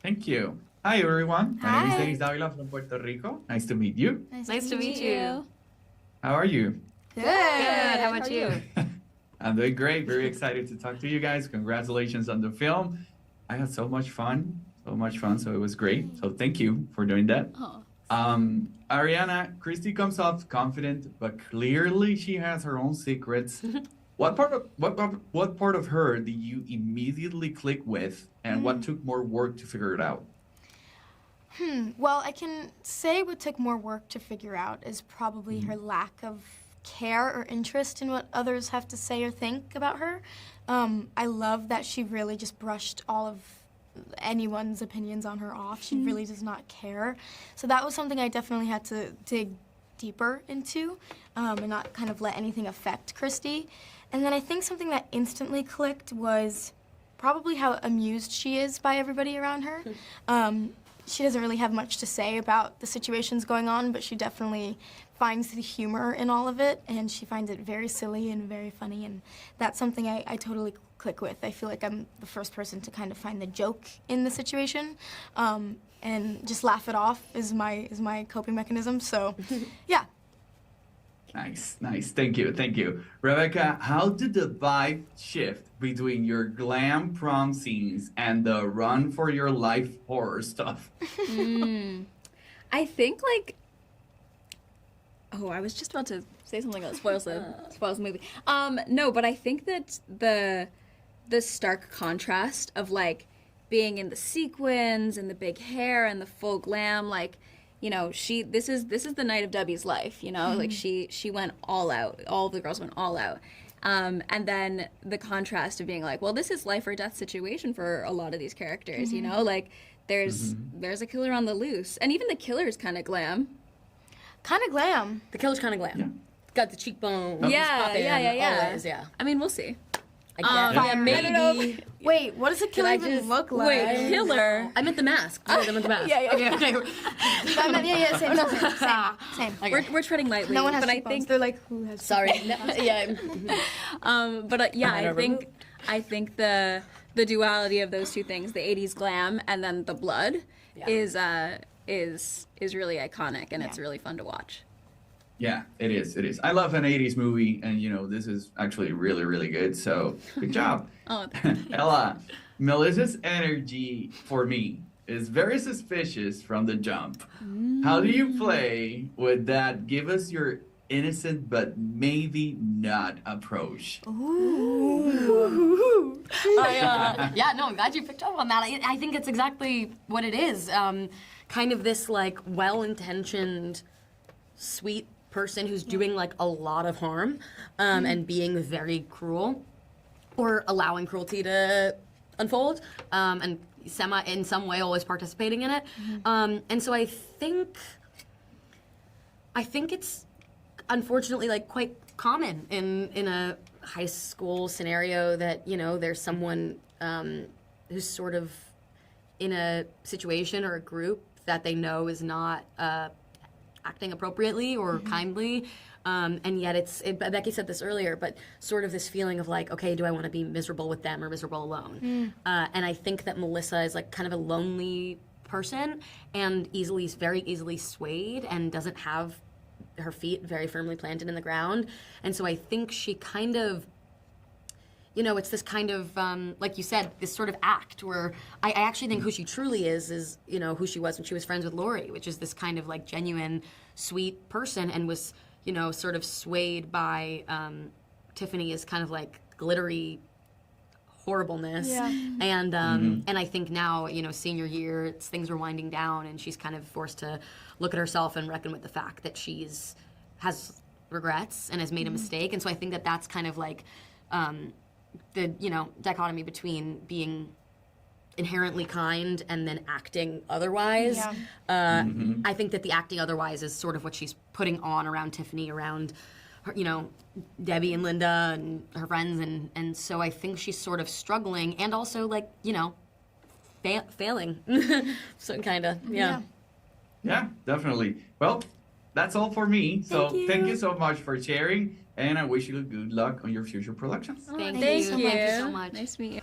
Thank you. Hi, everyone. My name is Hi. Dennis Davila from Puerto Rico. Nice to meet you. Nice to meet you. How are you? Good. How about you? I'm doing great. Very excited to talk to you guys. Congratulations on the film. I had so much fun. So it was great. So thank you for doing that. Oh. Ariana, Christy comes off confident, but clearly she has her own secrets. What part of her did you immediately click with, and what took more work to figure it out? Well, I can say what took more work to figure out is probably her lack of care or interest in what others have to say or think about her. I love that she really just brushed all of anyone's opinions on her off. She really does not care. So that was something I definitely had to dig deeper into and not kind of let anything affect Christy. And then I think something that instantly clicked was probably how amused she is by everybody around her. She doesn't really have much to say about the situations going on, but she definitely finds the humor in all of it, and she finds it very silly and very funny, and that's something I totally click with. I feel like I'm the first person to kind of find the joke in the situation, and just laugh it off is my coping mechanism, so yeah. Nice. Thank you. Rebecca, how did the vibe shift between your glam prom scenes and the run for your life horror stuff? I think I was just about to say something that spoils the movie. No, but I think that the stark contrast of being in the sequins and the big hair and the full glam, this is the night of Debbie's life, she went all out. All of the girls went all out. And then the contrast of being well, this is life or death situation for a lot of these characters, there's a killer on the loose. And even the killer's kind of glam. Kind of glam. The killer's kind of glam. Yeah. Got the cheekbone. Yeah. Always, yeah. I mean, we'll see. Yeah, maybe. I don't know. Wait, what does a killer even look like? Wait, killer. I meant the mask. I meant the mask. Yeah. Okay. Same. Okay. We're treading lightly. No one has but I cheekbones. think They're like, who has Sorry. Yeah. I think the duality of those two things, the 80s glam and then the blood, is really iconic, and it's really fun to watch. Yeah, it is. I love an 80s movie, and this is actually really, really good, so good job. Oh, Ella, Melissa's energy, for me, is very suspicious from the jump. How do you play with that? Give us your innocent but maybe not approach. Ooh. I'm glad you picked up on that. I think it's exactly what it is. Kind of this well-intentioned, sweet person who's doing a lot of harm and being very cruel or allowing cruelty to unfold and in some way always participating in it. And so I think it's unfortunately quite common in a high school scenario that there's someone who's sort of in a situation or a group that they know is not acting appropriately or kindly, and yet Becky said this earlier, but sort of this feeling of okay, do I want to be miserable with them or miserable alone? And I think that Melissa is kind of a lonely person and very easily swayed and doesn't have her feet very firmly planted in the ground. And so I think she kind of, it's this kind of, like you said, this sort of act where I actually think who she truly is who she was when she was friends with Lori, which is this kind of genuine, sweet person, and was, sort of swayed by Tiffany's kind of glittery horribleness. Yeah. And and I think now, senior year, things are winding down, and she's kind of forced to look at herself and reckon with the fact that has regrets and has made a mistake. And so I think that that's kind of the dichotomy between being inherently kind and then acting otherwise. I think that the acting otherwise is sort of what she's putting on around Tiffany, around her, Debbie and Linda and her friends, and so I think she's sort of struggling and also failing. So kind of, yeah. Yeah, definitely. Well, that's all for me. So thank you so much for sharing, and I wish you good luck on your future productions. Thank Thank you. you. Thank you so much. Nice to meet you.